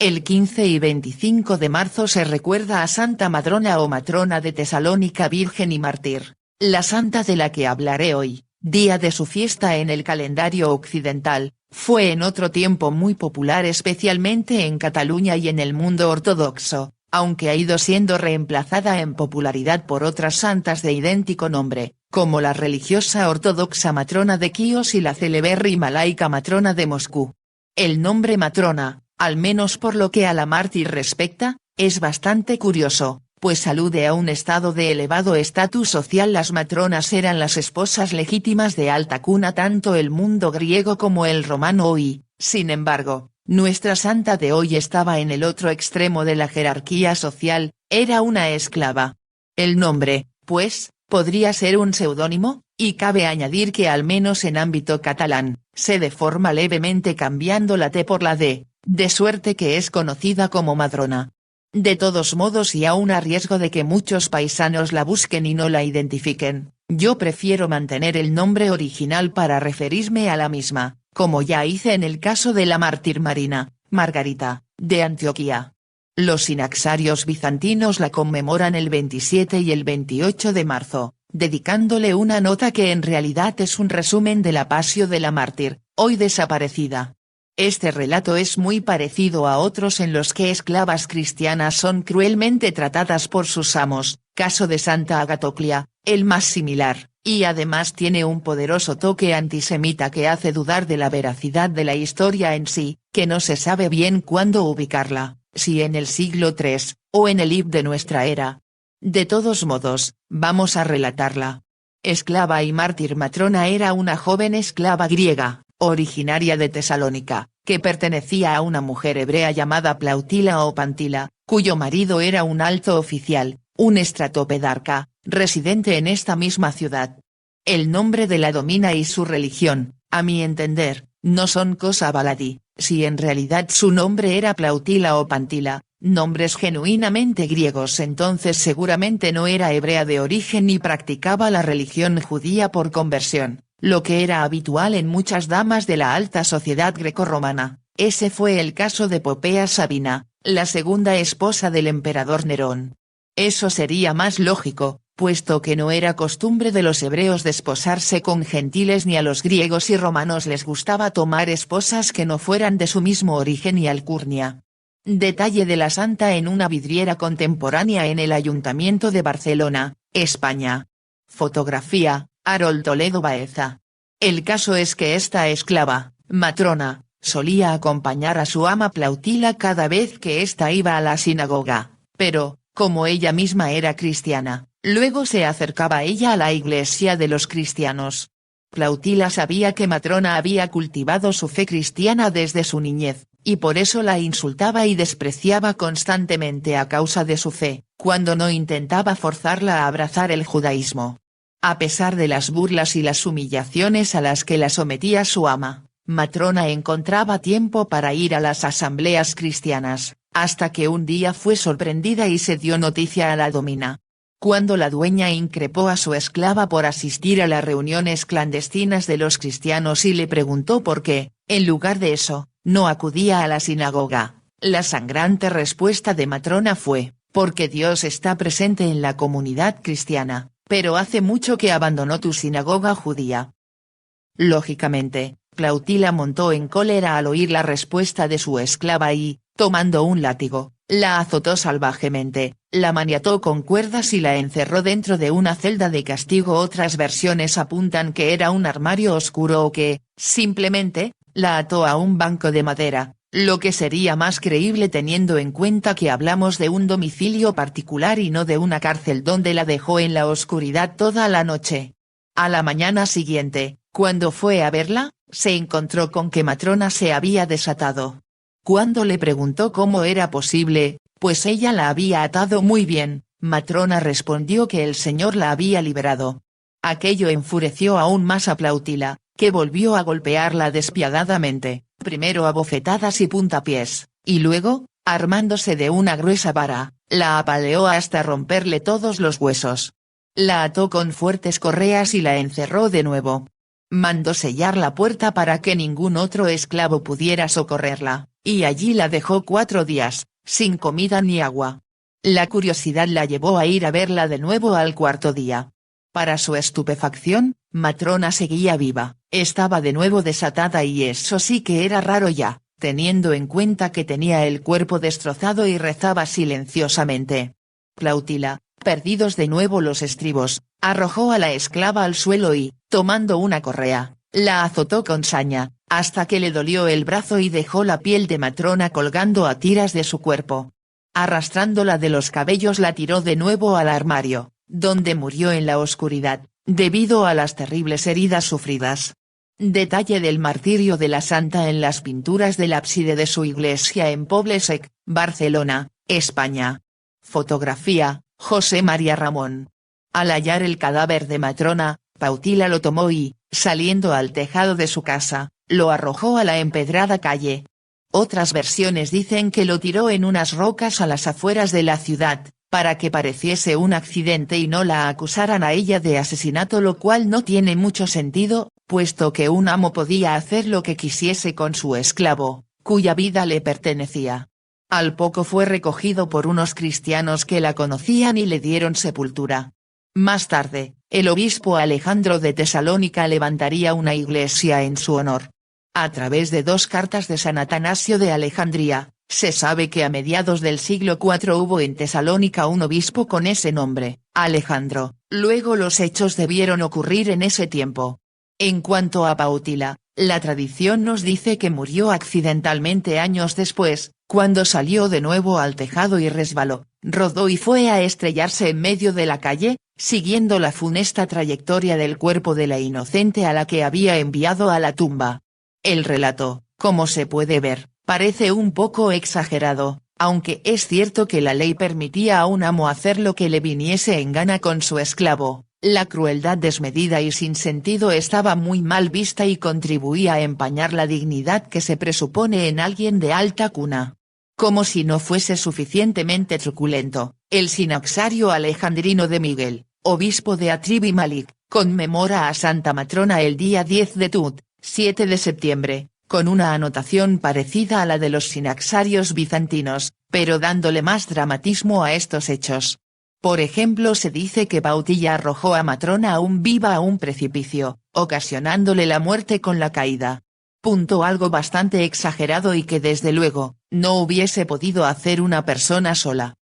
El 15 y 25 de marzo se recuerda a Santa Madrona o Matrona de Tesalónica, virgen y mártir, la santa de la que hablaré hoy, día de su fiesta en el calendario occidental. Fue en otro tiempo muy popular especialmente en Cataluña y en el mundo ortodoxo, aunque ha ido siendo reemplazada en popularidad por otras santas de idéntico nombre, como la religiosa ortodoxa Matrona de Quíos y la celebérrima laica Matrona de Moscú. El nombre Matrona, al menos por lo que a la mártir respecta, es bastante curioso, pues alude a un estado de elevado estatus social. Las matronas eran las esposas legítimas de alta cuna tanto el mundo griego como el romano y, sin embargo, nuestra santa de hoy estaba en el otro extremo de la jerarquía social, era una esclava. El nombre, pues, podría ser un seudónimo, y cabe añadir que al menos en ámbito catalán, se deforma levemente cambiando la T por la D, de suerte que es conocida como Madrona. De todos modos, y aun a riesgo de que muchos paisanos la busquen y no la identifiquen, yo prefiero mantener el nombre original para referirme a la misma, como ya hice en el caso de la mártir Marina, Margarita, de Antioquía. Los sinaxarios bizantinos la conmemoran el 27 y el 28 de marzo, dedicándole una nota que en realidad es un resumen de la pasio de la mártir, hoy desaparecida. Este relato es muy parecido a otros en los que esclavas cristianas son cruelmente tratadas por sus amos, caso de Santa Agatoclia, el más similar, y además tiene un poderoso toque antisemita que hace dudar de la veracidad de la historia en sí, que no se sabe bien cuándo ubicarla, si en el siglo III, o en el Ib de nuestra era. De todos modos, vamos a relatarla. Esclava y mártir Matrona era una joven esclava griega, originaria de Tesalónica, que pertenecía a una mujer hebrea llamada Plautila o Pantila, cuyo marido era un alto oficial, un estratopedarca, residente en esta misma ciudad. El nombre de la domina y su religión, a mi entender, no son cosa baladí, si en realidad su nombre era Plautila o Pantila, nombres genuinamente griegos, entonces seguramente no era hebrea de origen ni practicaba la religión judía por conversión, lo que era habitual en muchas damas de la alta sociedad grecorromana. Ese fue el caso de Popea Sabina, la segunda esposa del emperador Nerón. Eso sería más lógico, puesto que no era costumbre de los hebreos desposarse con gentiles ni a los griegos y romanos les gustaba tomar esposas que no fueran de su mismo origen y alcurnia. Detalle de la santa en una vidriera contemporánea en el Ayuntamiento de Barcelona, España. Fotografía, Harold Toledo Baeza. El caso es que esta esclava, Matrona, solía acompañar a su ama Plautila cada vez que ésta iba a la sinagoga, pero, como ella misma era cristiana, luego se acercaba ella a la iglesia de los cristianos. Plautila sabía que Matrona había cultivado su fe cristiana desde su niñez, y por eso la insultaba y despreciaba constantemente a causa de su fe, cuando no intentaba forzarla a abrazar el judaísmo. A pesar de las burlas y las humillaciones a las que la sometía su ama, Matrona encontraba tiempo para ir a las asambleas cristianas, hasta que un día fue sorprendida y se dio noticia a la domina. Cuando la dueña increpó a su esclava por asistir a las reuniones clandestinas de los cristianos y le preguntó por qué, en lugar de eso, no acudía a la sinagoga, la sangrante respuesta de Matrona fue, porque Dios está presente en la comunidad cristiana, pero hace mucho que abandonó tu sinagoga judía. Lógicamente, Plautila montó en cólera al oír la respuesta de su esclava y, tomando un látigo, la azotó salvajemente, la maniató con cuerdas y la encerró dentro de una celda de castigo. Otras versiones apuntan que era un armario oscuro o que, simplemente, la ató a un banco de madera, lo que sería más creíble teniendo en cuenta que hablamos de un domicilio particular y no de una cárcel donde la dejó en la oscuridad toda la noche. A la mañana siguiente, cuando fue a verla, se encontró con que Matrona se había desatado. Cuando le preguntó cómo era posible, pues ella la había atado muy bien, Matrona respondió que el Señor la había liberado. Aquello enfureció aún más a Plautila, que volvió a golpearla despiadadamente, primero a bofetadas y puntapiés, y luego, armándose de una gruesa vara, la apaleó hasta romperle todos los huesos. La ató con fuertes correas y la encerró de nuevo. Mandó sellar la puerta para que ningún otro esclavo pudiera socorrerla, y allí la dejó 4 días, sin comida ni agua. La curiosidad la llevó a ir a verla de nuevo al 4.º día. Para su estupefacción, Matrona seguía viva, estaba de nuevo desatada y eso sí que era raro ya, teniendo en cuenta que tenía el cuerpo destrozado y rezaba silenciosamente. Plautila, perdidos de nuevo los estribos, arrojó a la esclava al suelo y, tomando una correa, la azotó con saña, hasta que le dolió el brazo y dejó la piel de Matrona colgando a tiras de su cuerpo. Arrastrándola de los cabellos la tiró de nuevo al armario, donde murió en la oscuridad, debido a las terribles heridas sufridas. Detalle del martirio de la santa en las pinturas del ábside de su iglesia en Poble-sec, Barcelona, España. Fotografía, José María Ramón. Al hallar el cadáver de Matrona, Plautila lo tomó y, saliendo al tejado de su casa, lo arrojó a la empedrada calle. Otras versiones dicen que lo tiró en unas rocas a las afueras de la ciudad, para que pareciese un accidente y no la acusaran a ella de asesinato, lo cual no tiene mucho sentido, puesto que un amo podía hacer lo que quisiese con su esclavo, cuya vida le pertenecía. Al poco fue recogido por unos cristianos que la conocían y le dieron sepultura. Más tarde, el obispo Alejandro de Tesalónica levantaría una iglesia en su honor. A través de 2 cartas de San Atanasio de Alejandría, se sabe que a mediados del siglo IV hubo en Tesalónica un obispo con ese nombre, Alejandro, luego los hechos debieron ocurrir en ese tiempo. En cuanto a Plautila, la tradición nos dice que murió accidentalmente años después, cuando salió de nuevo al tejado y resbaló, rodó y fue a estrellarse en medio de la calle, siguiendo la funesta trayectoria del cuerpo de la inocente a la que había enviado a la tumba. El relato, como se puede ver, parece un poco exagerado, aunque es cierto que la ley permitía a un amo hacer lo que le viniese en gana con su esclavo. La crueldad desmedida y sin sentido estaba muy mal vista y contribuía a empañar la dignidad que se presupone en alguien de alta cuna. Como si no fuese suficientemente truculento, el sinaxario alejandrino de Miguel, obispo de Atrib y Malik, conmemora a Santa Matrona el día 10 de Tut, 7 de septiembre, con una anotación parecida a la de los sinaxarios bizantinos, pero dándole más dramatismo a estos hechos. Por ejemplo, se dice que Plautila arrojó a Matrona aún viva a un precipicio, ocasionándole la muerte con la caída. Algo bastante exagerado y que desde luego, no hubiese podido hacer una persona sola.